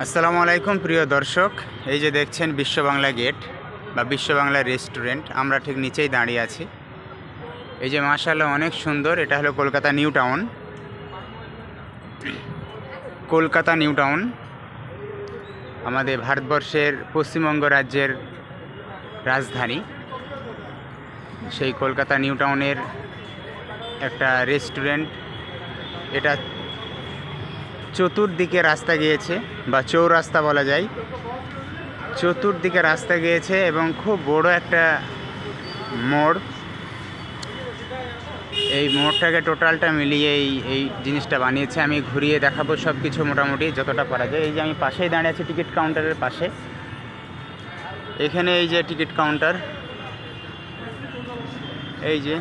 আসসালামু আলাইকুম প্রিয় দর্শক, এই যে দেখছেন বিশ্ব বাংলা গেট বা বিশ্ব বাংলা রেস্টুরেন্ট, আমরা ঠিক নিচেই দাঁড়িয়ে আছি। এই যে মাশাআল্লাহ অনেক সুন্দর, এটা হলো Kolkata new town. Kolkata new town আমাদের ভারতবর্ষের পশ্চিমবঙ্গ রাজ্যের রাজধানী। সেই কলকাতা নিউ টাউনের একটা রেস্টুরেন্ট। এটা চতুর্দিকে রাস্তা গিয়েছে বা চৌরাস্তা বলা যায়, চতুর্দিকে রাস্তা গিয়েছে এবং খুব বড় একটা মোড়। এই মোড়টাকে টোটালটা মিলিয়ে এই জিনিসটা বানিয়েছে। আমি ঘুরিয়ে দেখাবো সব কিছু মোটামুটি যতটা পারা যায়। এই যে আমি পাশেই দাঁড়িয়ে আছি টিকিট কাউন্টারের পাশে। এখানে এই যে টিকিট কাউন্টার, এই যে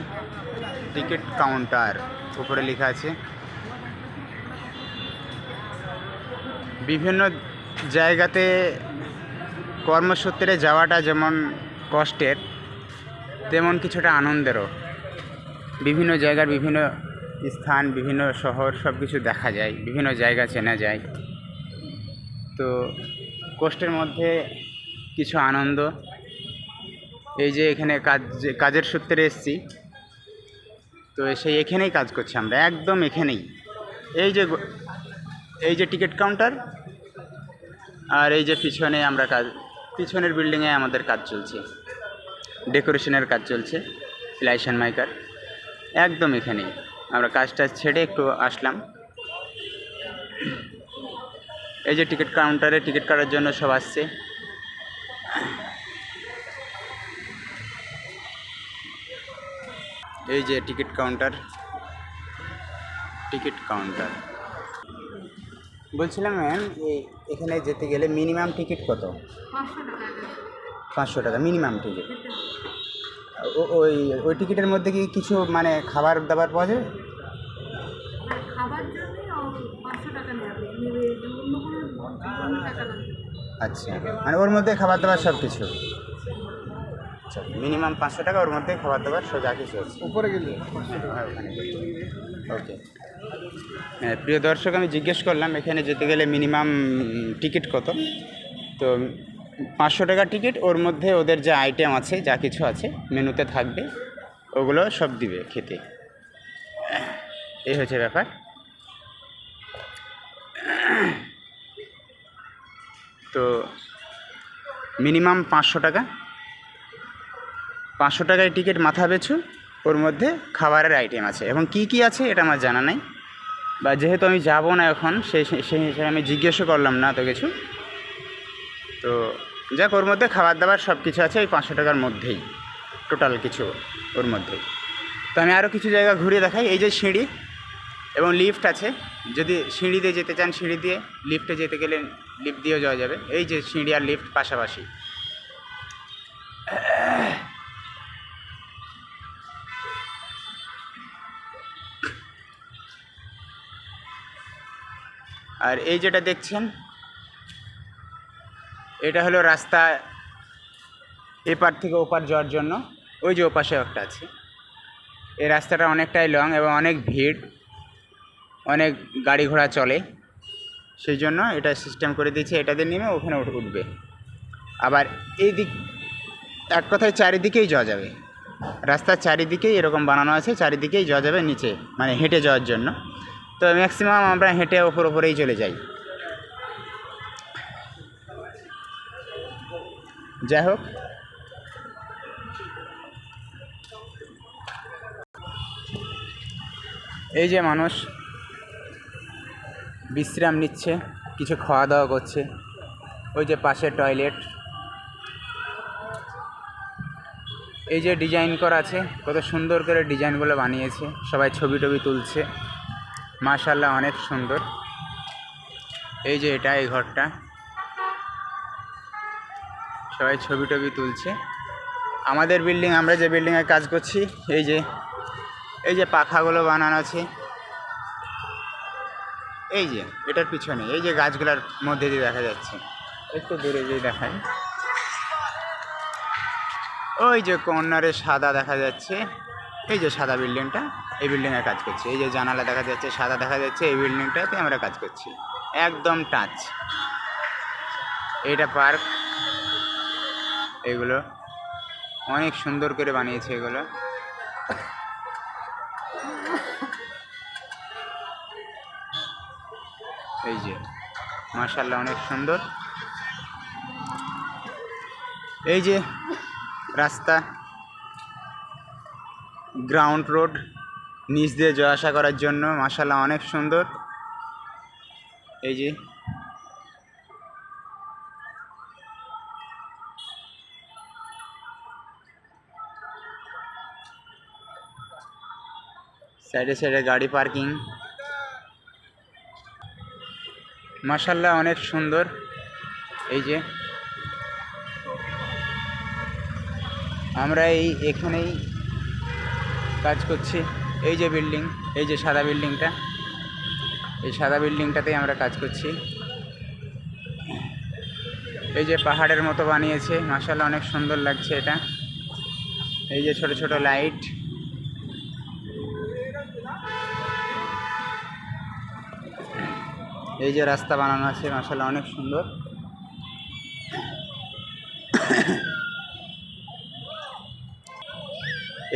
টিকিট কাউন্টার উপরে লেখা আছে। বিভিন্ন জায়গাতে কর্মসূত্রে যাওয়াটা যেমন কষ্টের, তেমন কিছুটা আনন্দেরও। বিভিন্ন জায়গার বিভিন্ন স্থান, বিভিন্ন শহর সব কিছু দেখা যায়, বিভিন্ন জায়গা চেনা যায়। তো কষ্টের মধ্যে কিছু আনন্দ। এই যে এখানে কাজের সূত্রে এসেছি, তো সেই এখানেই কাজ করছি আমরা, একদম এখানেই। এই যে টিকিট কাউন্টার, আর এই যে পিছনে আমরা পিছনের বিল্ডিংয়ে আমাদের কাজ চলছে, ডেকোরেশনের কাজ চলছে, লাইসেন্স মাইকার। একদম এখানেই আমরা কাজটা ছেড়ে একটু আসলাম। এই যে টিকিট কাউন্টারে টিকিট কাটার জন্য সব আসছে। এই যে টিকিট কাউন্টার, টিকিট কাউন্টার বলছিলাম ম্যাম, এখানে যেতে গেলে মিনিমাম টিকিট কত? 500 টাকা মিনিমাম টিকিট। ওই ওই টিকিটের মধ্যে কি কিছু মানে খাবার দাবার পাওয়া যাবে? আচ্ছা, মানে ওর মধ্যে খাবার দাবার সব কিছু। আচ্ছা, মিনিমাম 500 টাকা, ওর মধ্যে খাবার দাবার যা কিছু আছে। উপরে গেলে ওকে। হ্যাঁ প্রিয় দর্শক, আমি জিজ্ঞেস করলাম এখানে যেতে গেলে মিনিমাম টিকিট কত। তো 500 টাকা টিকিট, ওর মধ্যে ওদের যে আইটেম আছে, যা কিছু আছে মেনুতে থাকবে, ওগুলো সব দিবে খেতে। এই হচ্ছে ব্যাপার। তো মিনিমাম 500 টাকা, 500 টাকায় টিকিট মাথা পিছু। ওর মধ্যে খাবারের আইটেম আছে এবং কি কি আছে এটা আমার জানা নাই, বা যেহেতু আমি যাব না এখন, সেই হিসাবে আমি জিজ্ঞেসও করলাম না তো কিছু। তো যাক, ওর মধ্যে খাবার দাবার সব কিছু আছে ওই 500 টাকার মধ্যেই, টোটাল কিছু ওর মধ্যেই। তো আমি আরও কিছু জায়গা ঘুরিয়ে দেখাই। এই যে সিঁড়ি এবং লিফট আছে, যদি সিঁড়ি দিয়ে যেতে চান সিঁড়ি দিয়ে, লিফটে যেতে গেলে লিফট দিয়েও যাওয়া যাবে। এই যে সিঁড়ি আর লিফট পাশাপাশি। আর এই যেটা দেখছেন, এটা হলো রাস্তা এপার থেকে ওপার যাওয়ার জন্য। ওই যে ওপাশে একটা আছে। এই রাস্তাটা অনেকটাই লং এবং অনেক ভিড়, অনেক গাড়ি ঘোড়া চলে, সেই জন্য এটা সিস্টেম করে দিয়েছে, এটাতে নেমে ওখানে উঠবে। আবার এই দিক, এক কথায় চারিদিকেই যাওয়া যাবে, রাস্তার চারিদিকেই এরকম বানানো আছে, চারিদিকেই যাওয়া যাবে নিচে, মানে হেঁটে যাওয়ার জন্য। তো ম্যাক্সিমাম আমরা হেঁটে ওপরেই চলে যাই। যাই হোক, এই যে মানুষ বিশ্রাম নিচ্ছে, কিছু খাওয়া দাওয়া করছে। ওই যে পাশে টয়লেট। এই যে ডিজাইন করা আছে, কত সুন্দর করে ডিজাইনগুলো বানিয়েছে, সবাই ছবি টবি তুলছে, মাশাআল্লাহ অনেক সুন্দর। এই যে এই ঘরটা, সবাই ছবি টবি তুলছে। আমাদের বিল্ডিং, আমরা যে বিল্ডিংয়ে কাজ করছি, এই যে পাখাগুলো বানানো আছে, এই যে এটার পিছনে এই যে গাছগুলোর মধ্যে দিয়ে দেখা যাচ্ছে, একটু দূরে যে দেখায়, ওই যে কর্নারে সাদা দেখা যাচ্ছে, এই যে সাদা বিল্ডিংটা, এই বিল্ডিংয়ে কাজ করছি। এই যে জানালা দেখা যাচ্ছে সাদা দেখা যাচ্ছে, এই বিল্ডিংটাতে আমরা কাজ করছি, একদম টাচ। এইটা পার্ক। এগুলো অনেক সুন্দর করে বানিয়েছে এগুলো। এই যে মাশাআল্লাহ অনেক সুন্দর। এই যে রাস্তা, গ্রাউন্ড রোড, নিচ দিয়ে যাওয়া আসা করার জন্য মাশাআল্লাহ অনেক সুন্দর। এই যে সাইডে সাইডে গাড়ি পার্কিং, মাশাআল্লাহ অনেক সুন্দর। এই যে আমরা এখানেই কাজ করছি। এই যে বিল্ডিং, এই যে সাদা বিল্ডিংটা, এই সাদা বিল্ডিংটাতেই আমরা কাজ করছি। এই যে পাহাড়ের মতো বানিয়েছে, মাশাআল্লাহ অনেক সুন্দর লাগছে এটা। এই যে ছোট ছোট লাইট, এই যে রাস্তা বানানো আছে, মাশাআল্লাহ অনেক সুন্দর।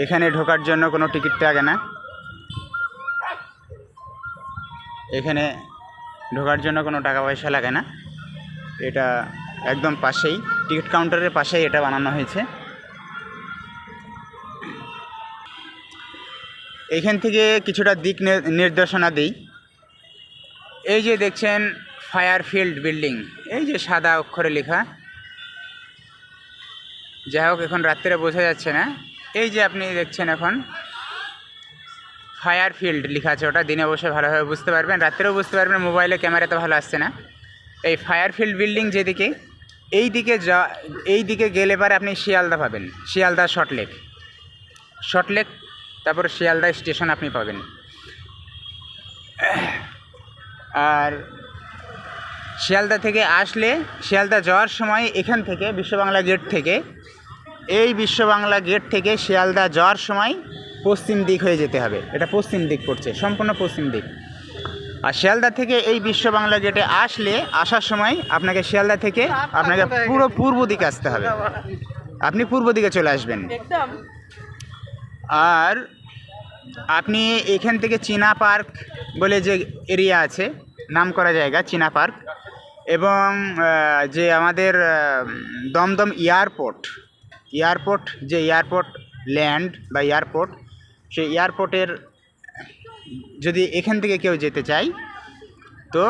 এখানে ঢোকার জন্য কোনো টিকিট লাগে না। এখানে ঢোকার জন্য কোনো টাকা পয়সা লাগে না। এটা একদম পাশেই, টিকিট কাউন্টারের পাশেই এটা বানানো হয়েছে। এখান থেকে কিছুটা দিক নির্দেশনা দিই। এই যে দেখছেন ফায়ারফিল্ড বিল্ডিং, এই যে সাদা অক্ষরে লেখা, যাই হোক এখন রাত্রে বোঝা যাচ্ছে না। এই যে আপনি দেখছেন এখন ফায়ারফিল্ড লেখা আছে, ওটা দিনে বসে ভালোভাবে বুঝতে পারবেন, রাত্রেও বুঝতে পারবেন, মোবাইলে ক্যামেরাতে ভালো আসছে না। এই ফায়ারফিল্ড বিল্ডিং যেদিকে, এই দিকে গেলে পরে আপনি শিয়ালদা পাবেন, শিয়ালদা শর্টলেক, তারপর শিয়ালদা স্টেশন আপনি পাবেন। আর শিয়ালদা থেকে আসলে, শিয়ালদা যাওয়ার সময় এখান থেকে বিশ্ববাংলা গেট থেকে, এই বিশ্ববাংলা গেট থেকে শিয়ালদা যাওয়ার সময় পশ্চিম দিক হয়ে যেতে হবে। এটা পশ্চিম দিক পড়ছে, সম্পূর্ণ পশ্চিম দিক। আর শিয়ালদা থেকে এই বিশ্ববাংলা গেটে আসার সময় আপনাকে শিয়ালদা থেকে আপনাকে পুরো পূর্ব দিকে আসতে হবে, আপনি পূর্ব দিকে চলে আসবেন। আর আপনি এখান থেকে চীনা পার্ক বলে যে এরিয়া আছে, নাম করা জায়গা চীনা পার্ক, এবং যে আমাদের দমদম এয়ারপোর্ট যে এয়ারপোর্ট ল্যান্ড বা এয়ারপোর্ট, সেই এয়ারপোর্টের যদি এখান থেকে কেউ যেতে চায়, তো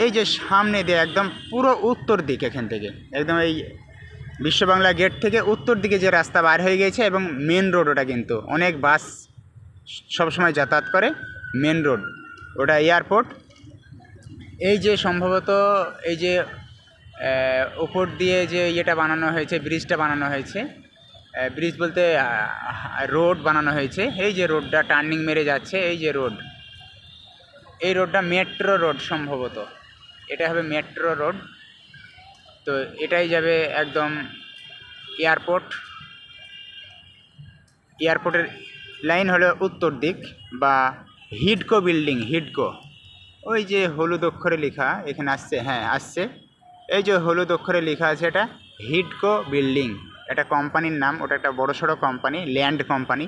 এই যে সামনে দিয়ে একদম পুরো উত্তর দিক, এখান থেকে একদম এই বিশ্ববাংলা গেট থেকে উত্তর দিকে যে রাস্তা বার হয়ে গেছে, এবং মেন রোড ওটা, কিন্তু অনেক বাস সবসময় যাতায়াত করে, মেন রোড ওটা এয়ারপোর্ট। এই যে সম্ভবত এই যে উপর দিয়ে যে ইয়েটা বানানো হয়েছে, ব্রিজটা বানানো হয়েছে, ব্রিজ বলতে রোড বানানো হয়েছে, এই যে রোডটা টার্নিং মেরে যাচ্ছে, এই যে রোড, এই রোডটা মেট্রো রোড, সম্ভবত এটা হবে মেট্রো রোড। তো এটাই যাবে একদম এয়ারপোর্টের লাইন হলো উত্তর দিক, বা হিডকো বিল্ডিং, হিডকো, ওই যে হলুদ অক্ষরে লেখা এখানে আসছে, হ্যাঁ আসছে, এই যে হলুদ অক্ষরে লেখা আছে, এটা হিডকো বিল্ডিং, এটা কোম্পানির নাম, ওটা একটা বড়সড় কোম্পানি, ল্যান্ড কোম্পানি,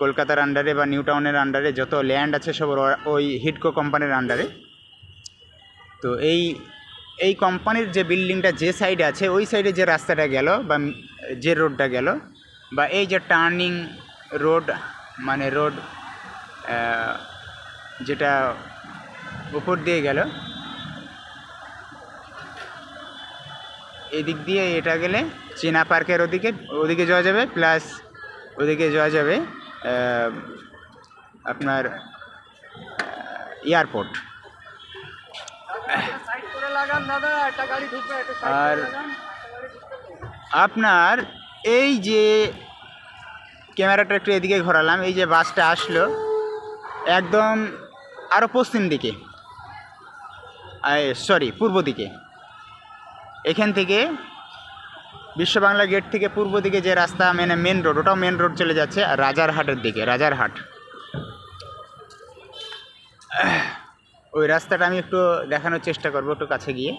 কলকাতার আন্ডারে বা নিউ টাউনের আন্ডারে যত ল্যান্ড আছে সব ওই হিডকো কোম্পানির আন্ডারে। তো এই কোম্পানির যে বিল্ডিংটা যে সাইডে আছে, ওই সাইডে যে রাস্তাটা গেল বা যে রোডটা গেল, বা এই যে টার্নিং রোড, মানে রোড যেটা উপর দিয়ে গেল, এদিক দিয়ে এটা গেলে চীনা পার্কের ওদিকে যাওয়া যাবে, প্লাস ওদিকে যাওয়া যাবে আপনার এয়ারপোর্ট। আর আপনার এই যে ক্যামেরাটা একটু এদিকে ঘোরালাম, এই যে বাসটা আসলো একদম আরও পশ্চিম দিকে, পূর্ব দিকে, এখান থেকে বিশ্ববাংলা গেট থেকে পূর্ব দিকে যে রাস্তা, মানে মেন রোড, ওটাও মেন রোড চলে যাচ্ছে রাজারহাটের দিকে, রাজারহাট। ওই রাস্তাটা আমি একটু দেখানোর চেষ্টা করবো, একটু কাছে গিয়ে।